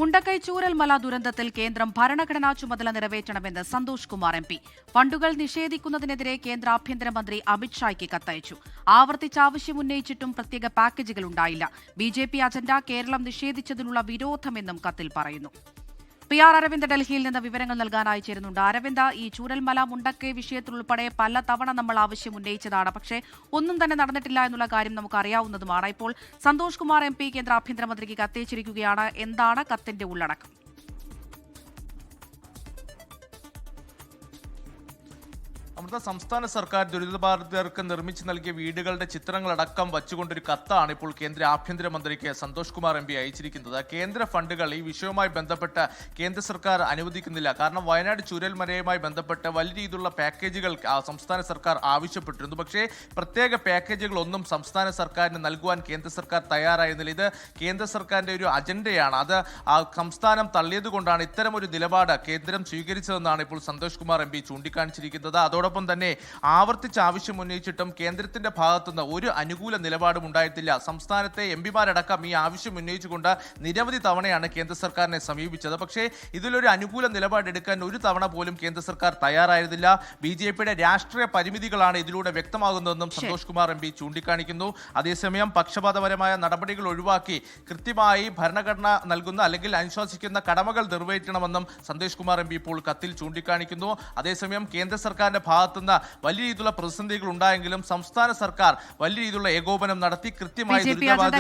മുണ്ടക്കൈ ചൂരൽമല ദുരന്തത്തിൽ കേന്ദ്രം ഭരണഘടനാ ചുമതല നിറവേറ്റണമെന്ന് സന്തോഷ് കുമാർ MP. ഫണ്ടുകൾ നിഷേധിക്കുന്നതിനെതിരെ കേന്ദ്ര ആഭ്യന്തരമന്ത്രി അമിത്ഷായ്ക്ക് കത്തയച്ചു. ആവർത്തിച്ച് ആവശ്യമുന്നയിച്ചിട്ടും പ്രത്യേക പാക്കേജുകൾ ഉണ്ടായില്ല. BJP അജണ്ട കേരളം നിഷേധിച്ചതിനുള്ള വിരോധമെന്നും കത്തിൽ പറയുന്നു. PR അരവിന്ദ് ഡൽഹിയിൽ നിന്ന് വിവരങ്ങൾ നൽകാനായി ചേരുന്നുണ്ട്. അരവിന്ദ്, ഈ ചൂരൽമല മുണ്ടക്കൈ വിഷയത്തിലുൾപ്പെടെ പല തവണ നമ്മൾ ആവശ്യം ഉന്നയിച്ചതാണ്. പക്ഷേ ഒന്നും തന്നെ നടന്നിട്ടില്ല എന്നുള്ള കാര്യം നമുക്ക് അറിയാവുന്നതുമാണ്. ഇപ്പോൾ സന്തോഷ് കുമാർ MP കേന്ദ്ര ആഭ്യന്തരമന്ത്രിക്ക് കത്തയച്ചിരിക്കുകയാണ്. എന്താണ് കത്തിന്റെ ഉള്ളടക്കം? അമൃത, സംസ്ഥാന സർക്കാർ ദുരിതബാധിതർക്ക് നിർമ്മിച്ചു നൽകിയ വീടുകളുടെ ചിത്രങ്ങളടക്കം വച്ചുകൊണ്ടൊരു കത്താണ് ഇപ്പോൾ കേന്ദ്ര ആഭ്യന്തരമന്ത്രിക്ക് സന്തോഷ് കുമാർ MP അയച്ചിരിക്കുന്നത്. കേന്ദ്ര ഫണ്ടുകൾ ഈ വിഷയവുമായി ബന്ധപ്പെട്ട് കേന്ദ്ര സർക്കാർ അനുവദിക്കുന്നില്ല. കാരണം വയനാട് ചുരൽമലയുമായി ബന്ധപ്പെട്ട് വലിയ രീതിയിലുള്ള പാക്കേജുകൾ സംസ്ഥാന സർക്കാർ ആവശ്യപ്പെട്ടിരുന്നു. പക്ഷേ പ്രത്യേക പാക്കേജുകളൊന്നും സംസ്ഥാന സർക്കാരിന് നൽകുവാൻ കേന്ദ്ര സർക്കാർ തയ്യാറായിരുന്നില്ല. ഇത് കേന്ദ്ര സർക്കാരിന്റെ ഒരു അജണ്ടയാണ്. അത് സംസ്ഥാനം തള്ളിയതുകൊണ്ടാണ് ഇത്തരമൊരു നിലപാട് കേന്ദ്രം സ്വീകരിച്ചതെന്നാണ് ഇപ്പോൾ സന്തോഷ് കുമാർ MP ചൂണ്ടിക്കാണിച്ചിരിക്കുന്നത്. അതോടൊപ്പം തന്നെ ആവർത്തിച്ച് ആവശ്യം ഉന്നയിച്ചിട്ടും കേന്ദ്രത്തിന്റെ ഭാഗത്തുനിന്ന് ഒരു അനുകൂല നിലപാടും ഉണ്ടായിട്ടില്ല. സംസ്ഥാനത്തെ MP-മാരടക്കം ഈ ആവശ്യം ഉന്നയിച്ചുകൊണ്ട് നിരവധി തവണയാണ് കേന്ദ്ര സർക്കാരിനെ സമീപിച്ചത്. പക്ഷേ ഇതിലൊരു അനുകൂല നിലപാടെടുക്കാൻ ഒരു തവണ പോലും കേന്ദ്ര സർക്കാർ തയ്യാറായിരുന്നില്ല. BJP-യുടെ രാഷ്ട്രീയ പരിമിതികളാണ് ഇതിലൂടെ വ്യക്തമാകുന്നതെന്നും സന്തോഷ് കുമാർ MP ചൂണ്ടിക്കാണിക്കുന്നു. അതേസമയം പക്ഷപാതപരമായ നടപടികൾ ഒഴിവാക്കി കൃത്യമായി ഭരണഘടന നൽകുന്ന അല്ലെങ്കിൽ അനുശാസിക്കുന്ന കടമകൾ നിറവേറ്റണമെന്നും സന്തോഷ് കുമാർ MP ഇപ്പോൾ കത്തിൽ ചൂണ്ടിക്കാണിക്കുന്നു. അതേസമയം കേന്ദ്ര സർക്കാരിന്റെ ഭാഗത്തുനിന്ന് വലിയ രീതിയിലുള്ള പ്രതിസന്ധികൾ ഉണ്ടായെങ്കിലും സംസ്ഥാന സർക്കാർ വലിയ രീതിയിലുള്ള ഏകോപനം നടത്തി കൃത്യമായി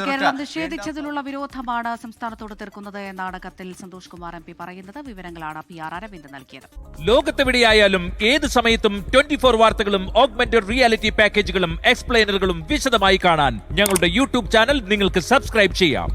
കേരളം നിഷേധിച്ചതിലുള്ള വിരോധമാണ് സംസ്ഥാനത്തോട് തീർക്കുന്നത് എന്നാണ് കത്തിൽ സന്തോഷ് കുമാർ MP പറയുന്നത്. വിവരങ്ങളാണ് PR അരവിന്ദ് നൽകിയത്. ലോകത്തെവിടെയായാലും ഏത് സമയത്തും 24 വാർത്തകളും ഓഗ്മെന്റഡ് റിയാലിറ്റി പാക്കേജുകളും എക്സ്പ്ലെയിനറുകളും വിശദമായി കാണാൻ ഞങ്ങളുടെ YouTube ചാനൽ നിങ്ങൾക്ക് സബ്സ്ക്രൈബ് ചെയ്യാം.